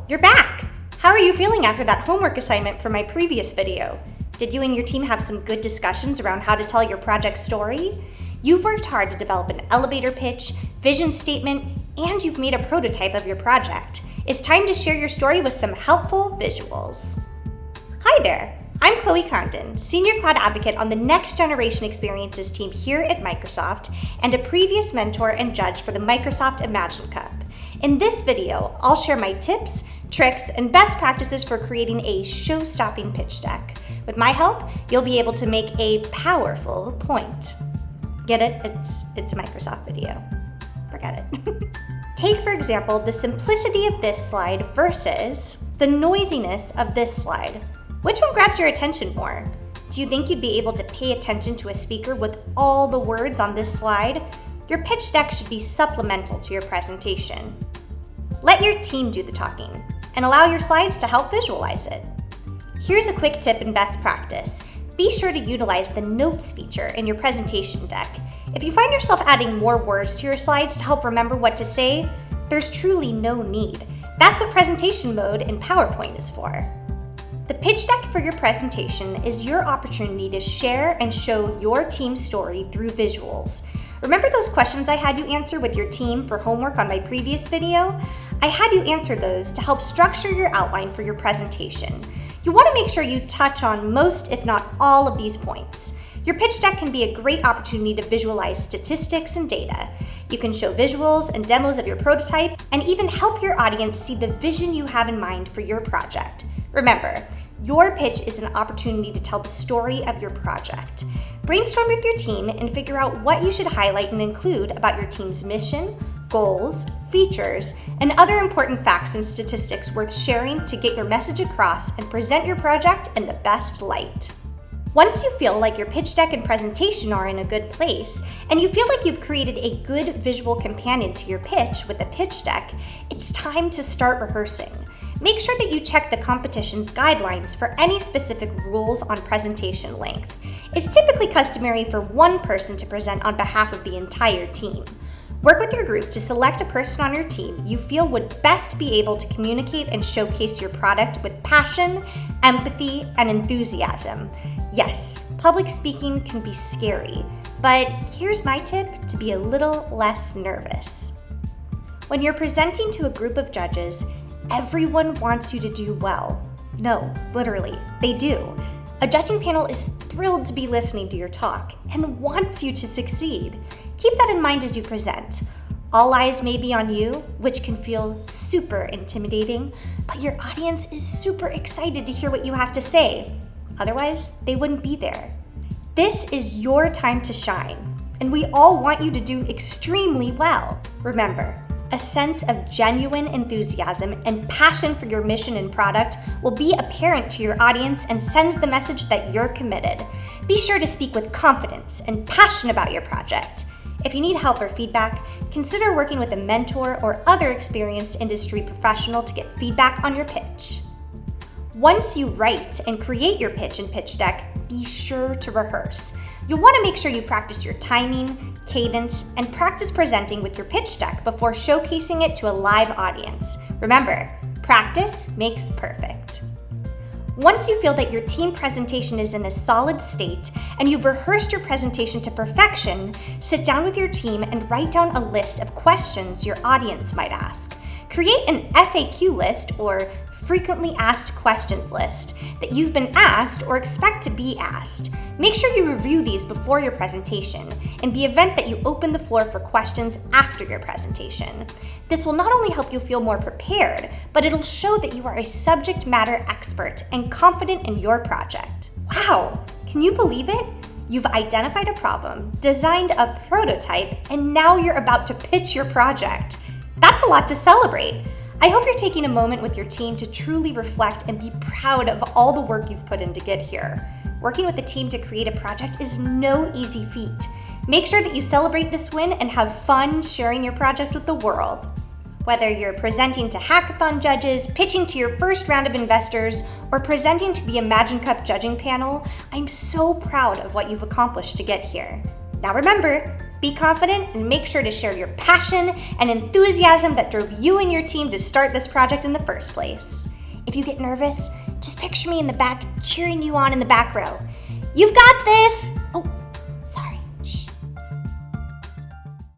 you're back! How are you feeling after that homework assignment from my previous video? Did you and your team have some good discussions around how to tell your project story? You've worked hard to develop an elevator pitch, vision statement, and you've made a prototype of your project. It's time to share your story with some helpful visuals. Hi there! I'm Chloe Condon, Senior Cloud Advocate on the Next Generation Experiences team here at Microsoft and a previous mentor and judge for the Microsoft Imagine Cup. In this video, I'll share my tips, tricks, and best practices for creating a show-stopping pitch deck. With my help, you'll be able to make a powerful point. Get it? It's a Microsoft video. Forget it. Take, for example, the simplicity of this slide versus the noisiness of this slide. Which one grabs your attention more? Do you think you'd be able to pay attention to a speaker with all the words on this slide? Your pitch deck should be supplemental to your presentation. Let your team do the talking and allow your slides to help visualize it. Here's a quick tip and best practice. Be sure to utilize the notes feature in your presentation deck. If you find yourself adding more words to your slides to help remember what to say, there's truly no need. That's what presentation mode in PowerPoint is for. The pitch deck for your presentation is your opportunity to share and show your team's story through visuals. Remember those questions I had you answer with your team for homework on my previous video? I had you answer those to help structure your outline for your presentation. You want to make sure you touch on most, if not all, of these points. Your pitch deck can be a great opportunity to visualize statistics and data. You can show visuals and demos of your prototype and even help your audience see the vision you have in mind for your project. Remember, your pitch is an opportunity to tell the story of your project. Brainstorm with your team and figure out what you should highlight and include about your team's mission, goals, features, and other important facts and statistics worth sharing to get your message across and present your project in the best light. Once you feel like your pitch deck and presentation are in a good place, and you feel like you've created a good visual companion to your pitch with a pitch deck, it's time to start rehearsing. Make sure that you check the competition's guidelines for any specific rules on presentation length. It's typically customary for one person to present on behalf of the entire team. Work with your group to select a person on your team you feel would best be able to communicate and showcase your product with passion, empathy, and enthusiasm. Yes, public speaking can be scary, but here's my tip to be a little less nervous. When you're presenting to a group of judges, everyone wants you to do well. No, literally, they do. A judging panel is thrilled to be listening to your talk and wants you to succeed. Keep that in mind as you present. All eyes may be on you, which can feel super intimidating, but your audience is super excited to hear what you have to say. Otherwise, they wouldn't be there. This is your time to shine, and we all want you to do extremely well. Remember, a sense of genuine enthusiasm and passion for your mission and product will be apparent to your audience and sends the message that you're committed. Be sure to speak with confidence and passion about your project. If you need help or feedback, consider working with a mentor or other experienced industry professional to get feedback on your pitch. Once you write and create your pitch and pitch deck, be sure to rehearse. You'll want to make sure you practice your timing, cadence, and practice presenting with your pitch deck before showcasing it to a live audience. Remember, practice makes perfect. Once you feel that your team presentation is in a solid state and you've rehearsed your presentation to perfection, sit down with your team and write down a list of questions your audience might ask. Create an FAQ list or frequently asked questions list that you've been asked or expect to be asked. Make sure you review these before your presentation in the event that you open the floor for questions after your presentation. This will not only help you feel more prepared, but it'll show that you are a subject matter expert and confident in your project. Wow, can you believe it? You've identified a problem, designed a prototype, and now you're about to pitch your project. That's a lot to celebrate. I hope you're taking a moment with your team to truly reflect and be proud of all the work you've put in to get here. Working with a team to create a project is no easy feat. Make sure that you celebrate this win and have fun sharing your project with the world. Whether you're presenting to hackathon judges, pitching to your first round of investors, or presenting to the Imagine Cup judging panel, I'm so proud of what you've accomplished to get here. Now remember, Be confident and make sure to share your passion and enthusiasm that drove you and your team to start this project in the first place. If you get nervous, just picture me in the back cheering you on in the back row. You've got this!